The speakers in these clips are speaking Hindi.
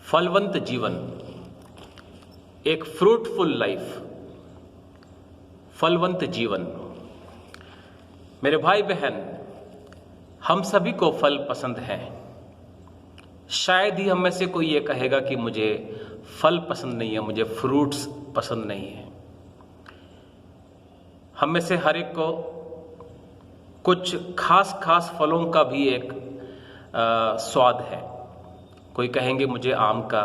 फलवंत जीवन, एक फ्रूटफुल लाइफ, फलवंत जीवन। मेरे भाई बहन, हम सभी को फल पसंद हैं। शायद ही हम में से कोई ये कहेगा कि मुझे फल पसंद नहीं है, मुझे फ्रूट्स पसंद नहीं है। हम में से हर एक को कुछ खास खास फलों का भी एक स्वाद है। कोई कहेंगे मुझे आम का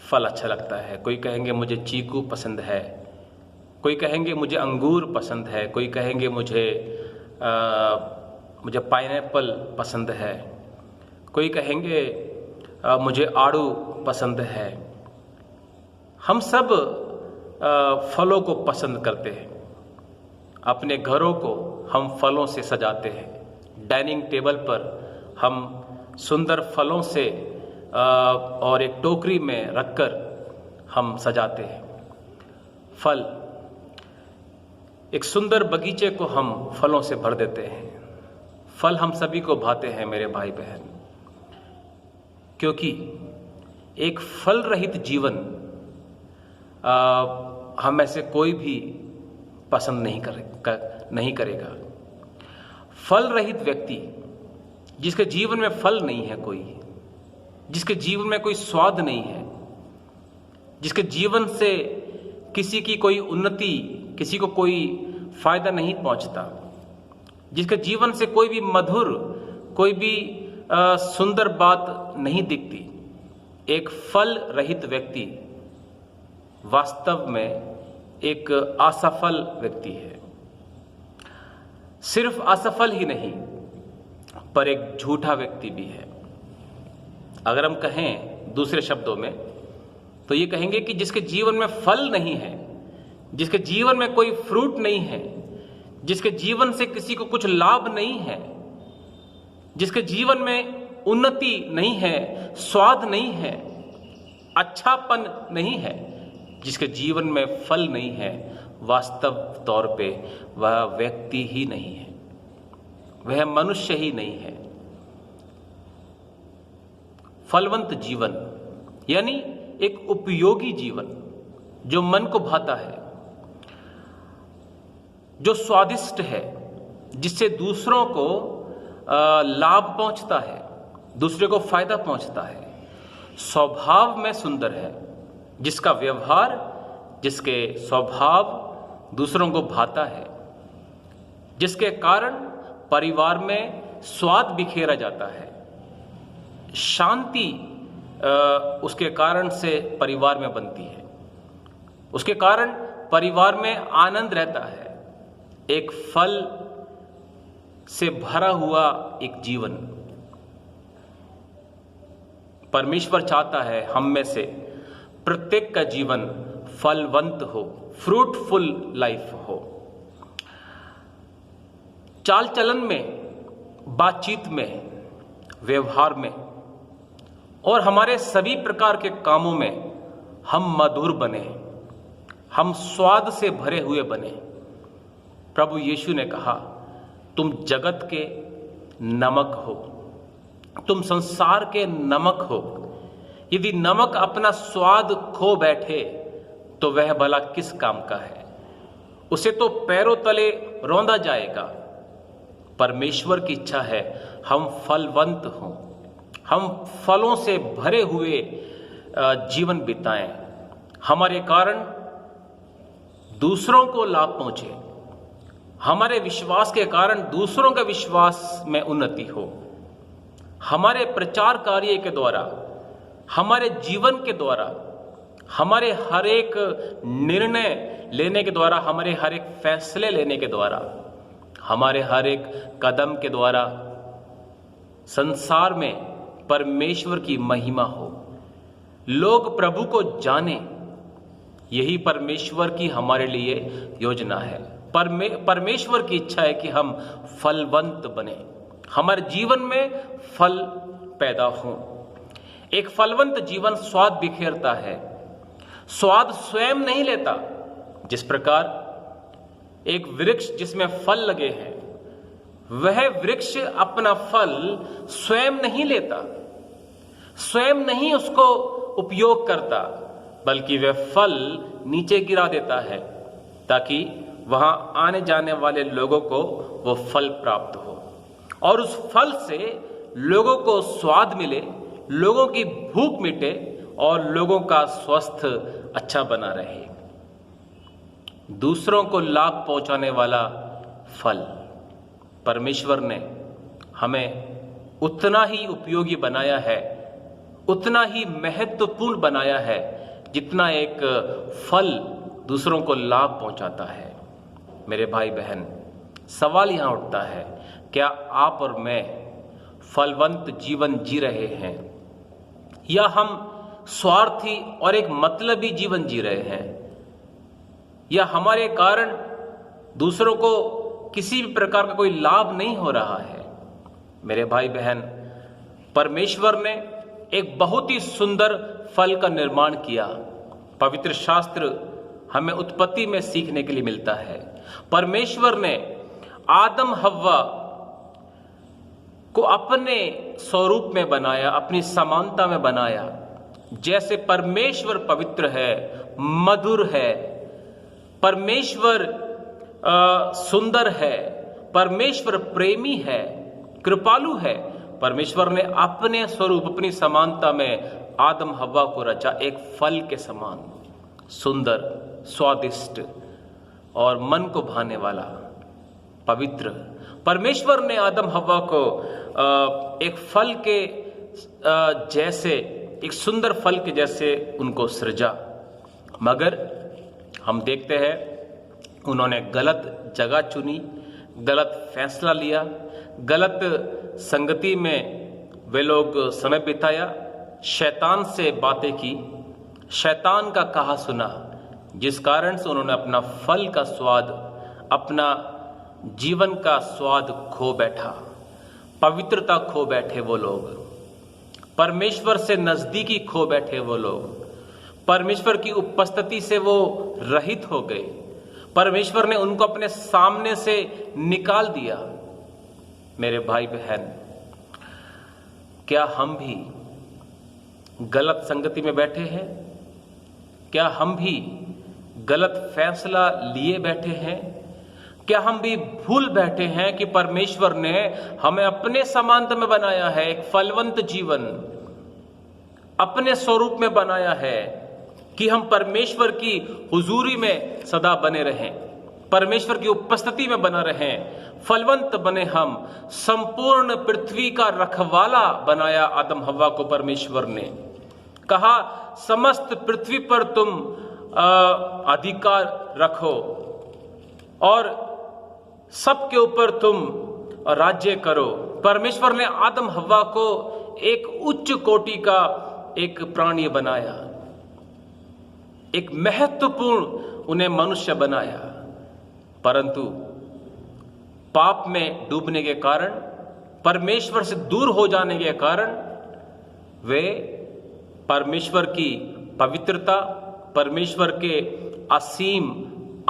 फल अच्छा लगता है, कोई कहेंगे मुझे चीकू पसंद है, कोई कहेंगे मुझे अंगूर पसंद है, कोई कहेंगे मुझे पाइनएप्पल पसंद है, कोई कहेंगे मुझे आड़ू पसंद है। हम सब फलों को पसंद करते हैं। अपने घरों को हम फलों से सजाते हैं। डाइनिंग टेबल पर हम सुंदर फलों से और एक टोकरी में रखकर हम सजाते हैं। फल, एक सुंदर बगीचे को हम फलों से भर देते हैं। फल हम सभी को भाते हैं मेरे भाई बहन, क्योंकि एक फल रहित जीवन हम में से कोई भी पसंद नहीं करेगा। फल रहित व्यक्ति, जिसके जीवन में फल नहीं है, कोई जिसके जीवन में कोई स्वाद नहीं है, जिसके जीवन से किसी की कोई उन्नति, किसी को कोई फायदा नहीं पहुंचता, जिसके जीवन से कोई भी मधुर, कोई भी सुंदर बात नहीं दिखती, एक फल रहित व्यक्ति वास्तव में एक असफल व्यक्ति है। सिर्फ असफल ही नहीं, पर एक झूठा व्यक्ति भी है। अगर हम कहें दूसरे शब्दों में, तो ये कहेंगे कि जिसके जीवन में फल नहीं है, जिसके जीवन में कोई फ्रूट नहीं है, जिसके जीवन से किसी को कुछ लाभ नहीं है, जिसके जीवन में उन्नति नहीं है, स्वाद नहीं है, अच्छापन नहीं है, जिसके जीवन में फल नहीं है, वास्तव तौर पे वह व्यक्ति ही नहीं है, वह मनुष्य ही नहीं है। फलवंत जीवन यानी एक उपयोगी जीवन, जो मन को भाता है, जो स्वादिष्ट है, जिससे दूसरों को लाभ पहुंचता है, दूसरे को फायदा पहुंचता है, स्वभाव में सुंदर है, जिसका व्यवहार, जिसके स्वभाव दूसरों को भाता है, जिसके कारण परिवार में स्वाद बिखेरा जाता है, शांति उसके कारण से परिवार में बनती है, उसके कारण परिवार में आनंद रहता है। एक फल से भरा हुआ एक जीवन परमेश्वर चाहता है हम में से प्रत्येक का जीवन फलवंत हो, फ्रूटफुल लाइफ हो। चाल चलन में, बातचीत में, व्यवहार में और हमारे सभी प्रकार के कामों में हम मधुर बने, हम स्वाद से भरे हुए बने। प्रभु यीशु ने कहा, तुम जगत के नमक हो, तुम संसार के नमक हो। यदि नमक अपना स्वाद खो बैठे तो वह भला किस काम का है? उसे तो पैरों तले रौंदा जाएगा। परमेश्वर की इच्छा है हम फलवंत हों, हम फलों से भरे हुए जीवन बिताएं, हमारे कारण दूसरों को लाभ पहुंचे, हमारे विश्वास के कारण दूसरों के विश्वास में उन्नति हो, हमारे प्रचार कार्य के द्वारा, हमारे जीवन के द्वारा, हमारे हर एक निर्णय लेने के द्वारा, हमारे हर एक फैसले लेने के द्वारा, हमारे हर एक कदम के द्वारा संसार में परमेश्वर की महिमा हो, लोग प्रभु को जाने। यही परमेश्वर की हमारे लिए योजना है। परमेश्वर की इच्छा है कि हम फलवंत बने, हमारे जीवन में फल पैदा हो। एक फलवंत जीवन स्वाद बिखेरता है, स्वाद स्वयं नहीं लेता। जिस प्रकार एक वृक्ष जिसमें फल लगे हैं, वह वृक्ष अपना फल स्वयं नहीं लेता, स्वयं नहीं उसको उपयोग करता, बल्कि वह फल नीचे गिरा देता है ताकि वहां आने जाने वाले लोगों को वो फल प्राप्त हो और उस फल से लोगों को स्वाद मिले, लोगों की भूख मिटे और लोगों का स्वास्थ्य अच्छा बना रहे। दूसरों को लाभ पहुंचाने वाला फल परमेश्वर ने हमें उतना ही उपयोगी बनाया है, उतना ही महत्वपूर्ण बनाया है जितना एक फल दूसरों को लाभ पहुंचाता है। मेरे भाई बहन, सवाल यहां उठता है, क्या आप और मैं फलवंत जीवन जी रहे हैं या हम स्वार्थी और एक मतलबी जीवन जी रहे हैं, या हमारे कारण दूसरों को किसी भी प्रकार का कोई लाभ नहीं हो रहा है। मेरे भाई बहन, परमेश्वर ने एक बहुत ही सुंदर फल का निर्माण किया। पवित्र शास्त्र हमें उत्पत्ति में सीखने के लिए मिलता है। परमेश्वर ने आदम हव्वा को अपने स्वरूप में बनाया, अपनी समानता में बनाया। जैसे परमेश्वर पवित्र है, मधुर है, परमेश्वर सुंदर है, परमेश्वर प्रेमी है, कृपालु है, परमेश्वर ने अपने स्वरूप, अपनी समानता में आदम हव्वा को रचा एक फल के समान, सुंदर, स्वादिष्ट और मन को भाने वाला, पवित्र। परमेश्वर ने आदम हव्वा को एक फल के जैसे, एक सुंदर फल के जैसे उनको सृजा, मगर हम देखते हैं उन्होंने गलत जगह चुनी, गलत फैसला लिया, गलत संगति में वे लोग समय बिताया, शैतान से बातें की, शैतान का कहा सुना, जिस कारण से उन्होंने अपना फल का स्वाद, अपना जीवन का स्वाद खो बैठा, पवित्रता खो बैठे वो लोग, परमेश्वर से नजदीकी खो बैठे वो लोग, परमेश्वर की उपस्थिति से वो रहित हो गए, परमेश्वर ने उनको अपने सामने से निकाल दिया। मेरे भाई बहन, क्या हम भी गलत संगति में बैठे हैं? क्या हम भी गलत फैसला लिए बैठे हैं? क्या हम भी भूल बैठे हैं कि परमेश्वर ने हमें अपने समानता में बनाया है, एक फलवंत जीवन अपने स्वरूप में बनाया है कि हम परमेश्वर की हुजूरी में सदा बने रहें, परमेश्वर की उपस्थिति में बना रहें, फलवंत बने। हम संपूर्ण पृथ्वी का रखवाला बनाया आदम हव्वा को परमेश्वर ने। कहा समस्त पृथ्वी पर तुम अधिकार रखो और सबके ऊपर तुम राज्य करो। परमेश्वर ने आदम हव्वा को एक उच्च कोटि का एक प्राणी बनाया, एक महत्वपूर्ण उन्हें मनुष्य बनाया, परंतु पाप में डूबने के कारण, परमेश्वर से दूर हो जाने के कारण वे परमेश्वर की पवित्रता, परमेश्वर के असीम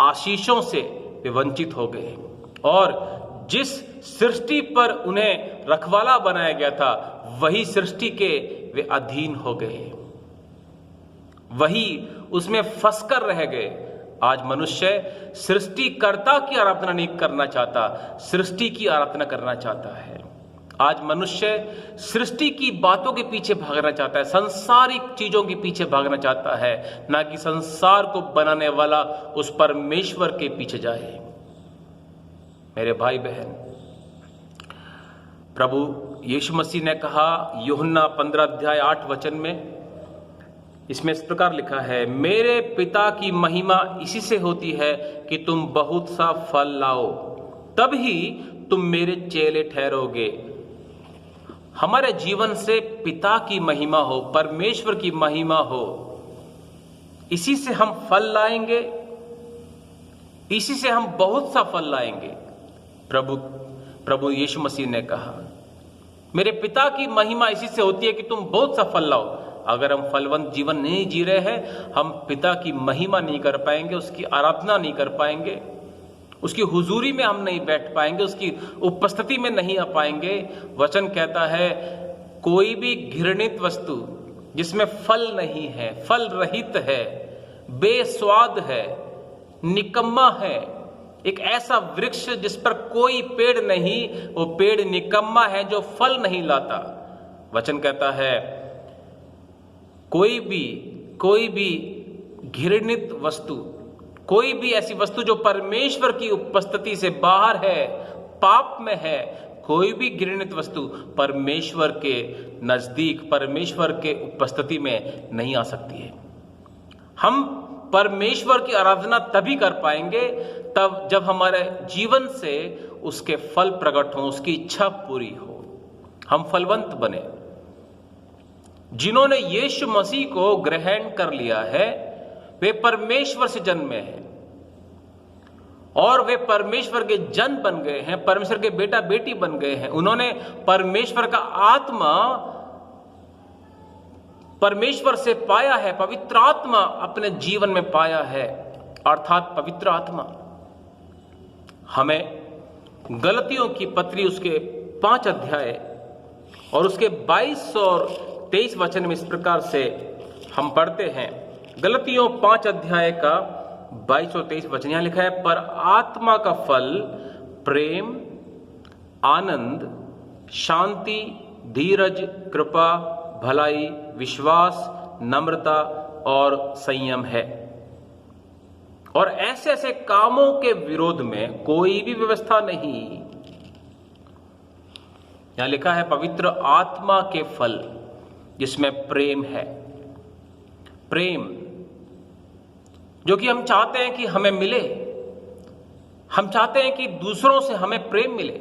आशीषों से वे वंचित हो गए और जिस सृष्टि पर उन्हें रखवाला बनाया गया था वही सृष्टि के वे अधीन हो गए, वही उसमें फंसकर रह गए। आज मनुष्य सृष्टिकर्ता की आराधना नहीं करना चाहता, सृष्टि की आराधना करना चाहता है। आज मनुष्य सृष्टि की बातों के पीछे भागना चाहता है, संसारिक चीजों के पीछे भागना चाहता है, ना कि संसार को बनाने वाला उस परमेश्वर के पीछे जाए। मेरे भाई बहन, प्रभु यीशु मसीह ने कहा यूहन्ना 15 अध्याय 8 वचन में, इसमें इस प्रकार लिखा है, मेरे पिता की महिमा इसी से होती है कि तुम बहुत सा फल लाओ, तब ही तुम मेरे चेले ठहरोगे। हमारे जीवन से पिता की महिमा हो, परमेश्वर की महिमा हो, इसी से हम फल लाएंगे, इसी से हम बहुत सा फल लाएंगे। प्रभु यीशु मसीह ने कहा मेरे पिता की महिमा इसी से होती है कि तुम बहुत सा फल लाओ। अगर हम फलवंत जीवन नहीं जी रहे हैं, हम पिता की महिमा नहीं कर पाएंगे, उसकी आराधना नहीं कर पाएंगे, उसकी हुजूरी में हम नहीं बैठ पाएंगे, उसकी उपस्थिति में नहीं आ पाएंगे। वचन कहता है कोई भी घृणित वस्तु जिसमें फल नहीं है, फल रहित है, बेस्वाद है, निकम्मा है, एक ऐसा वृक्ष जिस पर कोई पेड़ नहीं, वो पेड़ निकम्मा है जो फल नहीं लाता। वचन कहता है कोई भी घृणित वस्तु, कोई भी ऐसी वस्तु जो परमेश्वर की उपस्थिति से बाहर है, पाप में है, कोई भी घृणित वस्तु परमेश्वर के नजदीक, परमेश्वर के उपस्थिति में नहीं आ सकती है। हम परमेश्वर की आराधना तभी कर पाएंगे तब जब हमारे जीवन से उसके फल प्रकट हों, उसकी इच्छा पूरी हो, हम फलवंत बने। जिन्होंने यीशु मसीह को ग्रहण कर लिया है वे परमेश्वर से जन्मे हैं और वे परमेश्वर के जन बन गए हैं, परमेश्वर के बेटा बेटी बन गए हैं। उन्होंने परमेश्वर का आत्मा परमेश्वर से पाया है, पवित्र आत्मा अपने जीवन में पाया है, अर्थात पवित्र आत्मा। हमें गलतियों की पत्री उसके 5 अध्याय और उसके 22 और 23 वचन में इस प्रकार से हम पढ़ते हैं। गलतियों 5 अध्याय का 22 और 23 वचन, यहां लिखा है, पर आत्मा का फल प्रेम, आनंद, शांति, धीरज, कृपा, भलाई, विश्वास, नम्रता और संयम है। और ऐसे ऐसे कामों के विरोध में कोई भी व्यवस्था नहीं। यहां लिखा है पवित्र आत्मा के फल जिसमें प्रेम है। प्रेम जो कि हम चाहते हैं कि हमें मिले। हम चाहते हैं कि दूसरों से हमें प्रेम मिले,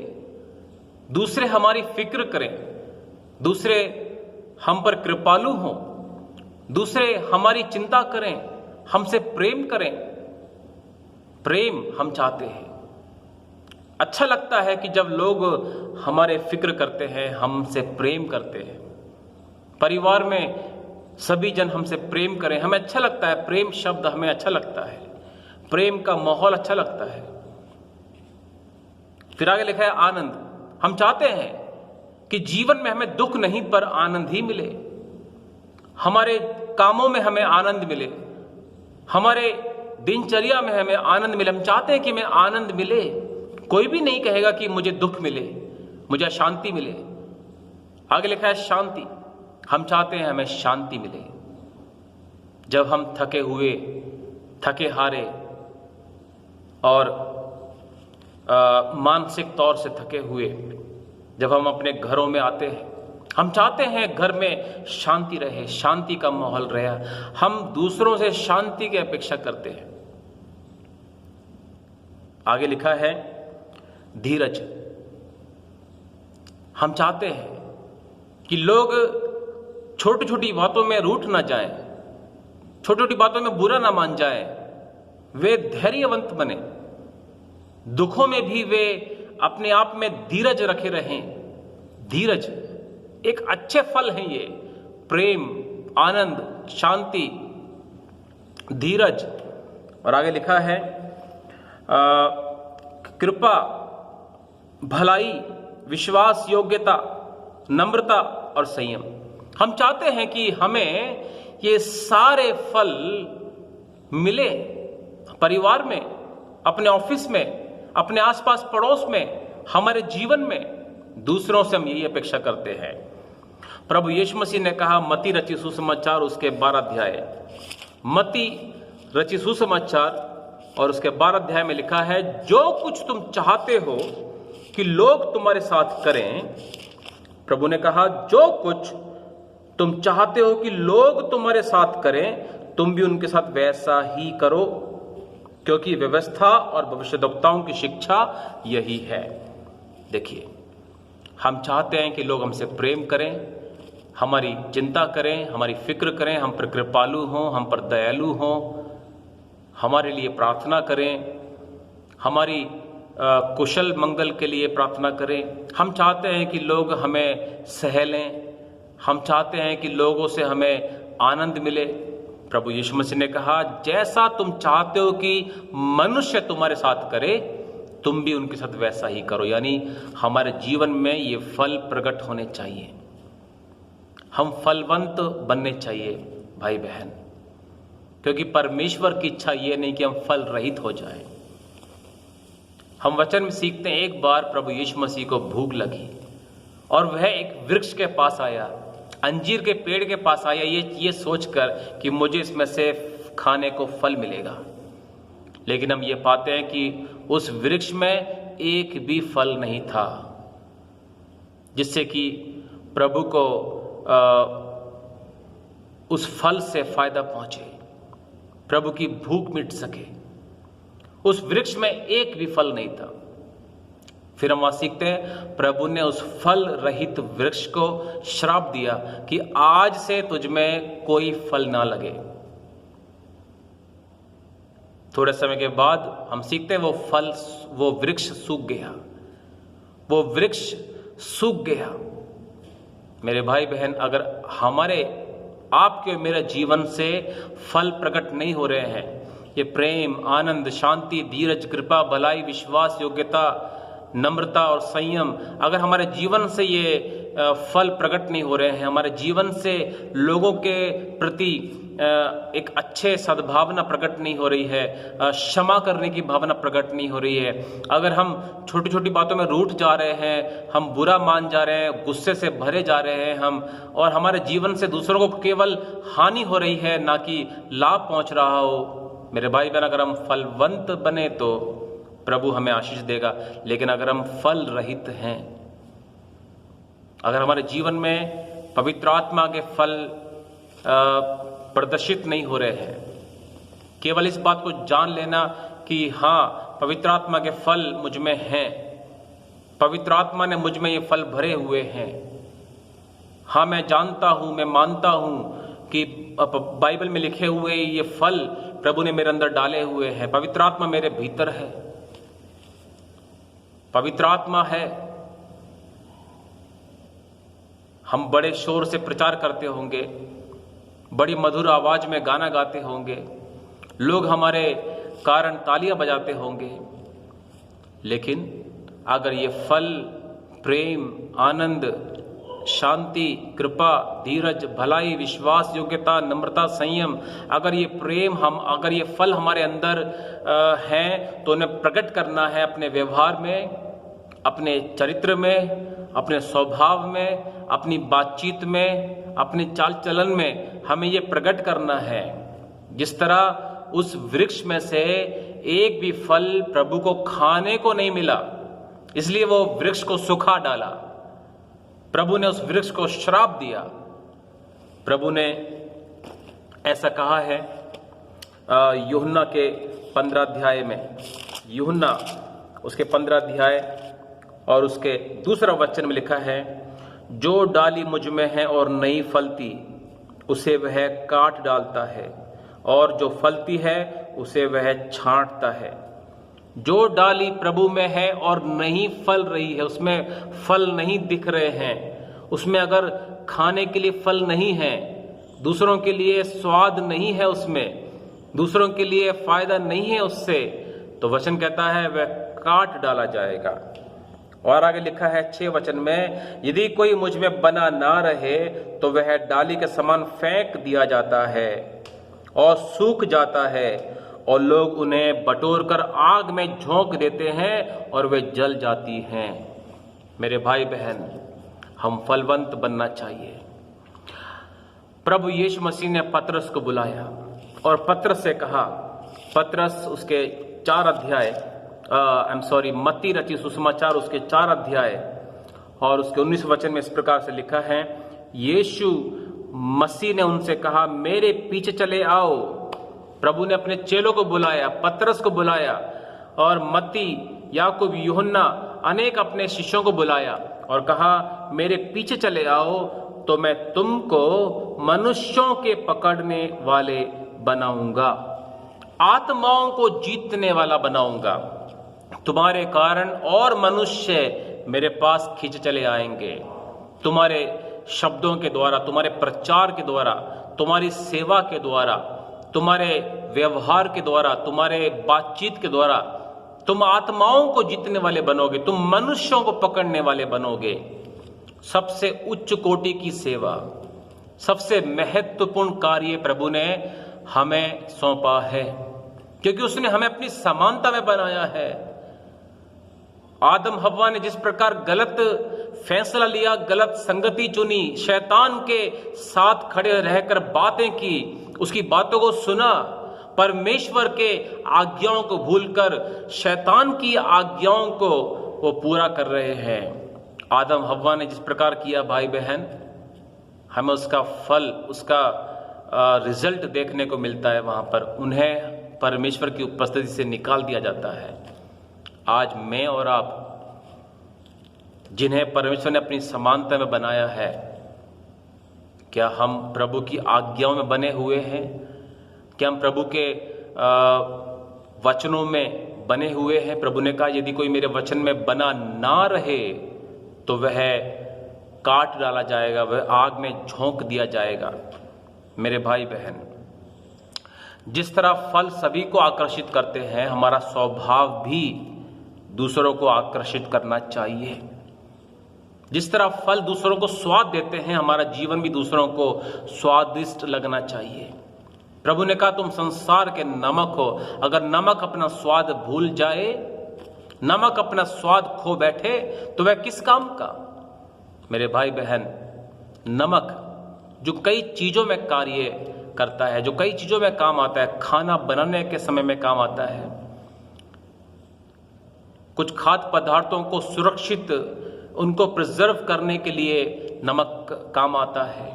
दूसरे हमारी फिक्र करें, दूसरे हम पर कृपालु हों, दूसरे हमारी चिंता करें, हमसे प्रेम करें। प्रेम हम चाहते हैं। अच्छा लगता है कि जब लोग हमारे फिक्र करते हैं, हमसे प्रेम करते हैं। परिवार में सभी जन हमसे प्रेम करें, हमें अच्छा लगता है। प्रेम शब्द हमें अच्छा लगता है, प्रेम का माहौल अच्छा लगता है। फिर आगे लिखा है आनंद। हम चाहते हैं कि जीवन में हमें दुख नहीं पर आनंद ही मिले, हमारे कामों में हमें आनंद मिले, हमारे दिनचर्या में हमें आनंद मिले। हम चाहते हैं कि हमें आनंद मिले। कोई भी नहीं कहेगा कि मुझे दुख मिले, मुझे अशांति मिले। आगे लिखा है शांति। हम चाहते हैं हमें शांति मिले। जब हम थके हुए, थके हारे और मानसिक तौर से थके हुए जब हम अपने घरों में आते हैं, हम चाहते हैं घर में शांति रहे, शांति का माहौल रहे। हम दूसरों से शांति की अपेक्षा करते हैं। आगे लिखा है धीरज। हम चाहते हैं कि लोग छोटी छोटी बातों में रूठ ना जाएं, छोटी छोटी बातों में बुरा ना मान जाएं। वे धैर्यवंत बने, दुखों में भी वे अपने आप में धीरज रखे रहें। धीरज एक अच्छे फल हैं ये, प्रेम, आनंद, शांति, धीरज। और आगे लिखा है कृपा, भलाई, विश्वास, योग्यता, नम्रता और संयम। हम चाहते हैं कि हमें ये सारे फल मिले परिवार में, अपने ऑफिस में, अपने आसपास पड़ोस में, हमारे जीवन में। दूसरों से हम यही अपेक्षा करते हैं। प्रभु यीशु मसीह ने कहा मत्ती रचित सुसमाचार उसके 12 अध्याय, मत्ती रचित सुसमाचार और उसके 12 अध्याय में लिखा है, जो कुछ तुम चाहते हो कि लोग तुम्हारे साथ करें, प्रभु ने कहा जो कुछ तुम चाहते हो कि लोग तुम्हारे साथ करें, तुम भी उनके साथ वैसा ही करो, क्योंकि व्यवस्था और भविष्यद्वक्ताओं की शिक्षा यही है। देखिए, हम चाहते हैं कि लोग हमसे प्रेम करें, हमारी चिंता करें, हमारी फिक्र करें, हम पर कृपालु हों, हम पर दयालु हों, हमारे लिए प्रार्थना करें, हमारी कुशल मंगल के लिए प्रार्थना करें। हम चाहते हैं कि लोग हमें सहेलें, हम चाहते हैं कि लोगों से हमें आनंद मिले। प्रभु यीशु मसीह ने कहा जैसा तुम चाहते हो कि मनुष्य तुम्हारे साथ करे, तुम भी उनके साथ वैसा ही करो। यानी हमारे जीवन में ये फल प्रकट होने चाहिए। हम फलवंत बनने चाहिए भाई बहन, क्योंकि परमेश्वर की इच्छा ये नहीं कि हम फल रहित हो जाएं। हम वचन में सीखते हैं, एक बार प्रभु यीशु मसीह को भूख लगी और वह एक वृक्ष के पास आया, अंजीर के पेड़ के पास आया, ये सोचकर कि मुझे इसमें से खाने को फल मिलेगा। लेकिन हम ये पाते हैं कि उस वृक्ष में एक भी फल नहीं था, जिससे कि प्रभु को उस फल से फायदा पहुंचे, प्रभु की भूख मिट सके। उस वृक्ष में एक भी फल नहीं था। फिर हम वहां सीखते हैं, प्रभु ने उस फल रहित वृक्ष को श्राप दिया कि आज से तुझ में कोई फल ना लगे। थोड़े समय के बाद हम सीखते हैं वो वृक्ष सूख गया, वो वृक्ष सूख गया। मेरे भाई बहन, अगर हमारे आपके मेरे जीवन से फल प्रकट नहीं हो रहे हैं, ये प्रेम, आनंद, शांति, धीरज, कृपा, भलाई, विश्वास, योग्यता, नम्रता और संयम, अगर हमारे जीवन से ये फल प्रकट नहीं हो रहे हैं, हमारे जीवन से लोगों के प्रति एक अच्छे सद्भावना प्रकट नहीं हो रही है, क्षमा करने की भावना प्रकट नहीं हो रही है, अगर हम छोटी छोटी बातों में रूठ जा रहे हैं, हम बुरा मान जा रहे हैं, गुस्से से भरे जा रहे हैं हम, और हमारे जीवन से दूसरों को केवल हानि हो रही है, ना कि लाभ पहुंच रहा हो, मेरे भाई बहन, अगर हम फलवंत बने तो प्रभु हमें आशीष देगा। लेकिन अगर हम फल रहित हैं, अगर हमारे जीवन में पवित्र आत्मा के फल प्रदर्शित नहीं हो रहे हैं, केवल इस बात को जान लेना कि हाँ, पवित्र आत्मा के फल मुझ में हैं, पवित्र आत्मा ने मुझ में ये फल भरे हुए हैं, हाँ मैं जानता हूं, मैं मानता हूं कि बाइबल में लिखे हुए ये फल प्रभु ने मेरे अंदर डाले हुए हैं, पवित्र आत्मा मेरे भीतर है, पवित्र आत्मा है। हम बड़े शोर से प्रचार करते होंगे, बड़ी मधुर आवाज में गाना गाते होंगे, लोग हमारे कारण तालियां बजाते होंगे, लेकिन अगर ये फल प्रेम, आनंद, शांति, कृपा, धीरज, भलाई, विश्वास, योग्यता, नम्रता, संयम, अगर ये फल हमारे अंदर हैं, तो उन्हें प्रकट करना है अपने व्यवहार में, अपने चरित्र में, अपने स्वभाव में, अपनी बातचीत में, अपने चाल चलन में हमें ये प्रकट करना है। जिस तरह उस वृक्ष में से एक भी फल प्रभु को खाने को नहीं मिला, इसलिए वो वृक्ष को सुखा डाला, प्रभु ने उस वृक्ष को श्राप दिया। प्रभु ने ऐसा कहा है यूहन्ना के 15 अध्याय में, यूहन्ना उसके 15 अध्याय और उसके दूसरा वचन में लिखा है, जो डाली मुझ में है और नहीं फलती उसे वह काट डालता है, और जो फलती है उसे वह छांटता है। जो डाली प्रभु में है और नहीं फल रही है, उसमें फल नहीं दिख रहे हैं, उसमें अगर खाने के लिए फल नहीं है, दूसरों के लिए स्वाद नहीं है, उसमें दूसरों के लिए फायदा नहीं है उससे, तो वचन कहता है वह काट डाला जाएगा। और आगे लिखा है 6 वचन में, यदि कोई मुझ में बना ना रहे तो वह डाली के समान फेंक दिया जाता है और सूख जाता है, और लोग उन्हें बटोर कर आग में झोंक देते हैं और वे जल जाती हैं। मेरे भाई बहन, हम फलवंत बनना चाहिए। प्रभु यीशु मसीह ने पतरस को बुलाया और पतरस से कहा, पतरस उसके 4 अध्याय मत्ती रचित सुसमाचार उसके 4 अध्याय और उसके 19 वचन में इस प्रकार से लिखा है, यीशु मसीह ने उनसे कहा, मेरे पीछे चले आओ। प्रभु ने अपने चेलों को बुलाया, पतरस को बुलाया, और मत्ती, याकूब, यूहन्ना, अनेक अपने शिष्यों को बुलाया और कहा, मेरे पीछे चले आओ तो मैं तुमको मनुष्यों के पकड़ने वाले बनाऊंगा, आत्माओं को जीतने वाला बनाऊंगा। तुम्हारे कारण और मनुष्य मेरे पास खिंच चले आएंगे, तुम्हारे शब्दों के द्वारा, तुम्हारे प्रचार के द्वारा, तुम्हारी सेवा के द्वारा, तुम्हारे व्यवहार के द्वारा, तुम्हारे बातचीत के द्वारा तुम आत्माओं को जीतने वाले बनोगे, तुम मनुष्यों को पकड़ने वाले बनोगे। सबसे उच्च कोटि की सेवा, सबसे महत्वपूर्ण कार्य प्रभु ने हमें सौंपा है, क्योंकि उसने हमें अपनी समानता में बनाया है। आदम हव्वा ने जिस प्रकार गलत फैसला लिया, गलत संगति चुनी, शैतान के साथ खड़े रहकर बातें की, उसकी बातों को सुना, परमेश्वर के आज्ञाओं को भूलकर शैतान की आज्ञाओं को वो पूरा कर रहे हैं। आदम हव्वा ने जिस प्रकार किया भाई बहन, हमें उसका फल, उसका रिजल्ट देखने को मिलता है। वहां पर उन्हें परमेश्वर की उपस्थिति से निकाल दिया जाता है। आज मैं और आप, जिन्हें परमेश्वर ने अपनी समानता में बनाया है, क्या हम प्रभु की आज्ञाओं में बने हुए हैं? क्या हम प्रभु के वचनों में बने हुए हैं? प्रभु ने कहा यदि कोई मेरे वचन में बना ना रहे तो वह काट डाला जाएगा, वह आग में झोंक दिया जाएगा। मेरे भाई बहन, जिस तरह फल सभी को आकर्षित करते हैं, हमारा स्वभाव भी दूसरों को आकर्षित करना चाहिए। जिस तरह फल दूसरों को स्वाद देते हैं, हमारा जीवन भी दूसरों को स्वादिष्ट लगना चाहिए। प्रभु ने कहा तुम संसार के नमक हो। अगर नमक अपना स्वाद भूल जाए, नमक अपना स्वाद खो बैठे, तो वह किस काम का? मेरे भाई बहन, नमक जो कई चीजों में कार्य करता है, जो कई चीजों में काम आता है, खाना बनाने के समय में काम आता है, कुछ खाद्य पदार्थों को सुरक्षित, उनको प्रिजर्व करने के लिए नमक काम आता है,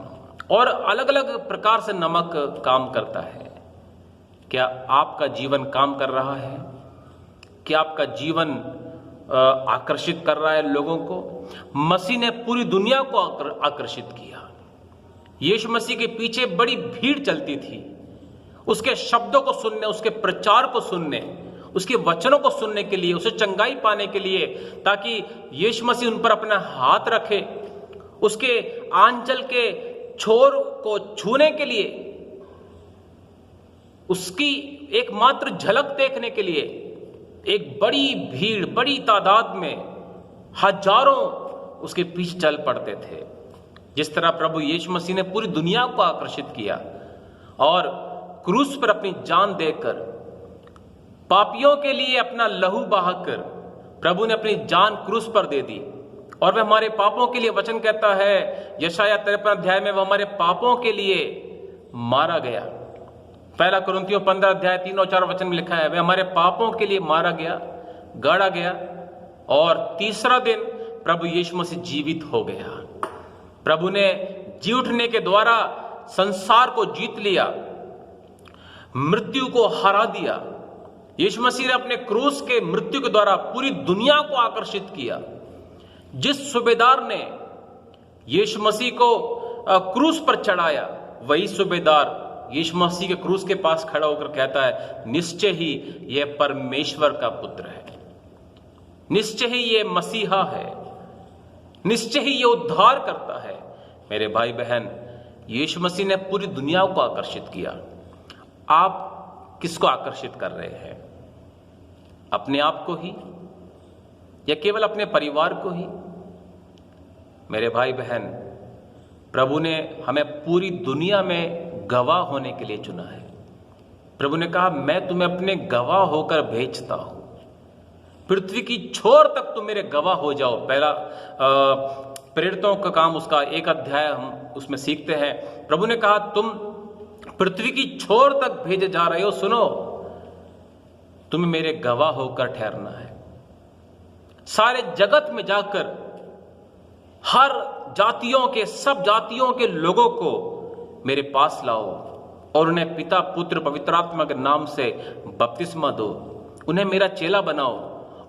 और अलग अलग प्रकार से नमक काम करता है। क्या आपका जीवन काम कर रहा है? क्या आपका जीवन आकर्षित कर रहा है लोगों को? मसीह ने पूरी दुनिया को आकर्षित किया। यीशु मसीह के पीछे बड़ी भीड़ चलती थी, उसके शब्दों को सुनने, उसके प्रचार को सुनने, उसके वचनों को सुनने के लिए, उसे चंगाई पाने के लिए, ताकि यीशु मसीह उन पर अपना हाथ रखे, उसके आंचल के छोर को छूने के लिए, उसकी एकमात्र झलक देखने के लिए एक बड़ी भीड़, बड़ी तादाद में हजारों उसके पीछे चल पड़ते थे। जिस तरह प्रभु यीशु मसीह ने पूरी दुनिया को आकर्षित किया और क्रूस पर अपनी जान देकर, पापियों के लिए अपना लहू बहाकर प्रभु ने अपनी जान क्रूस पर दे दी, और वह हमारे पापों के लिए, वचन कहता है यशायाह 53 अध्याय में, वह हमारे पापों के लिए मारा गया। पहला कुरिन्थियों 15 अध्याय 3 और 4 वचन में लिखा है, वह हमारे पापों के लिए मारा गया, गाड़ा गया, और तीसरा दिन प्रभु यीशु मसीह जीवित हो गया। प्रभु ने जी उठने के द्वारा संसार को जीत लिया, मृत्यु को हरा दिया। यीशु मसीह ने अपने क्रूस के मृत्यु के द्वारा पूरी दुनिया को आकर्षित किया। जिस सूबेदार ने यीशु मसीह को क्रूस पर चढ़ाया, वही सूबेदार यीशु मसीह के क्रूस के पास खड़ा होकर कहता है, निश्चय ही यह परमेश्वर का पुत्र है, निश्चय ही यह मसीहा है, निश्चय ही यह उद्धार करता है। मेरे भाई बहन, यीशु मसीह ने पूरी दुनिया को आकर्षित किया। आप किसको आकर्षित कर रहे हैं? अपने आप को ही, या केवल अपने परिवार को ही? मेरे भाई बहन, प्रभु ने हमें पूरी दुनिया में गवाह होने के लिए चुना है। प्रभु ने कहा मैं तुम्हें अपने गवाह होकर भेजता हूं, पृथ्वी की छोर तक तुम मेरे गवाह हो जाओ। पहला प्रेरितों का काम, उसका 1 अध्याय हम उसमें सीखते हैं। प्रभु ने कहा तुम पृथ्वी की छोर तक भेजे जा रहे हो, सुनो, तुम्हें मेरे गवाह होकर ठहरना है। सारे जगत में जाकर हर जातियों के, सब जातियों के लोगों को मेरे पास लाओ और उन्हें पिता, पुत्र, पवित्र आत्मा के नाम से बपतिस्मा दो, उन्हें मेरा चेला बनाओ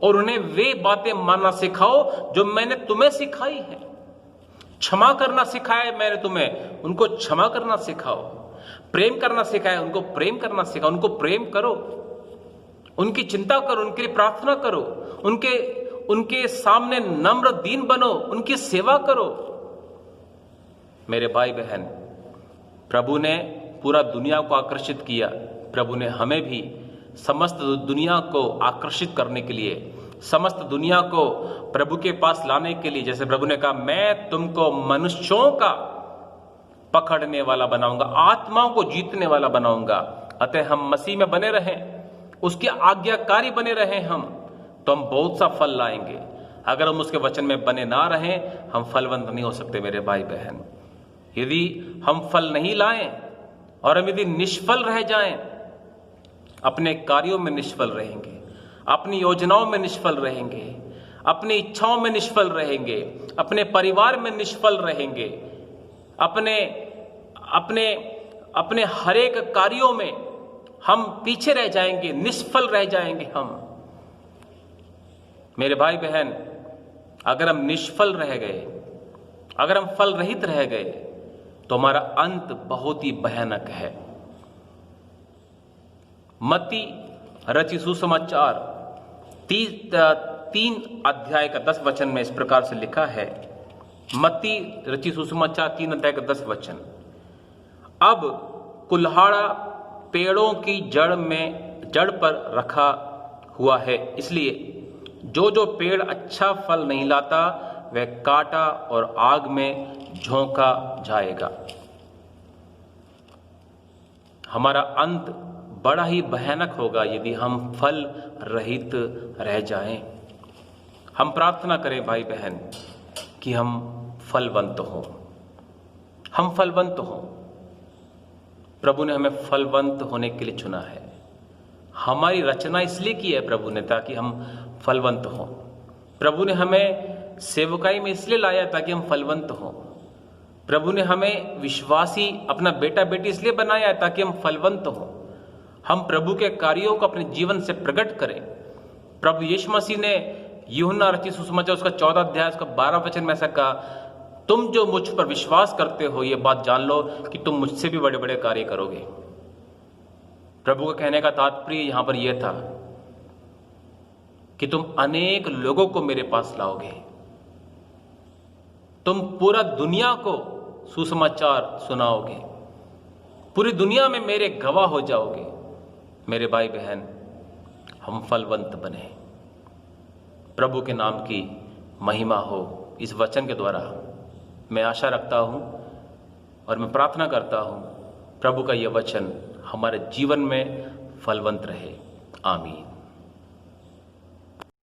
और उन्हें वे बातें मानना सिखाओ जो मैंने तुम्हें सिखाई है। क्षमा करना सिखाया है मैंने तुम्हें, उनको क्षमा करना सिखाओ। प्रेम करना सिखाया, उनको प्रेम करना सिखाओ। उनको प्रेम करो, उनकी चिंता करो, उनके लिए प्रार्थना करो, उनके सामने नम्र दीन बनो, उनकी सेवा करो। मेरे भाई बहन, प्रभु ने पूरा दुनिया को आकर्षित किया। प्रभु ने हमें भी समस्त दुनिया को आकर्षित करने के लिए, समस्त दुनिया को प्रभु के पास लाने के लिए, जैसे प्रभु ने कहा मैं तुमको मनुष्यों का पकड़ने वाला बनाऊंगा, आत्माओं को जीतने वाला बनाऊंगा। अतः हम मसीह में बने रहें, उसके आज्ञाकारी बने रहें हम, तो हम बहुत सा फल लाएंगे। अगर हम उसके वचन में बने ना रहें, हम फलवंत नहीं हो सकते मेरे भाई बहन। यदि हम फल नहीं लाएं और हम यदि निष्फल रह जाएं, अपने कार्यों में निष्फल रहेंगे, अपनी योजनाओं में निष्फल रहेंगे, अपनी इच्छाओं में निष्फल रहेंगे, अपने परिवार में निष्फल रहेंगे, अपने अपने अपने हर एक कार्यों में हम पीछे रह जाएंगे, निष्फल रह जाएंगे हम। मेरे भाई बहन, अगर हम निष्फल रह गए, अगर हम फल रहित रह गए, तो हमारा अंत बहुत ही भयानक है। मत्ती रचित सुसमाचार 3 अध्याय का 10 वचन में इस प्रकार से लिखा है। मत्ती रचित सुसमाचार 3 अध्याय का 10 वचन। अब कुल्हाड़ा पेड़ों की जड़ पर रखा हुआ है, इसलिए जो जो पेड़ अच्छा फल नहीं लाता वह काटा और आग में झोंका जाएगा। हमारा अंत बड़ा ही भयानक होगा यदि हम फल रहित रह जाएं। हम प्रार्थना करें भाई बहन कि हम फलवंत हों, हम फलवंत हों। प्रभु ने हमें फलवंत होने के लिए चुना है। हमारी रचना इसलिए की है प्रभु ने, ताकि हम फलवंत हों। प्रभु ने हमें सेवकाई में इसलिए लाया ताकि हम फलवंत हों। प्रभु ने हमें विश्वासी अपना बेटा बेटी इसलिए बनाया है ताकि हम फलवंत हों। हम प्रभु के कार्यों को अपने जीवन से प्रकट करें। प्रभु यीशु मसीह ने यूहन्ना रचित सुसमाचार उसका 14 अध्याय उसका 12 वचन में ऐसा कहा, तुम जो मुझ पर विश्वास करते हो ये बात जान लो कि तुम मुझसे भी बड़े बड़े कार्य करोगे। प्रभु का कहने का तात्पर्य यहां पर यह था कि तुम अनेक लोगों को मेरे पास लाओगे, तुम पूरा दुनिया को सुसमाचार सुनाओगे, पूरी दुनिया में मेरे गवाह हो जाओगे। मेरे भाई बहन, हम फलवंत बने। प्रभु के नाम की महिमा हो इस वचन के द्वारा। मैं आशा रखता हूं और मैं प्रार्थना करता हूं प्रभु का यह वचन हमारे जीवन में फलवंत रहे। आमीन।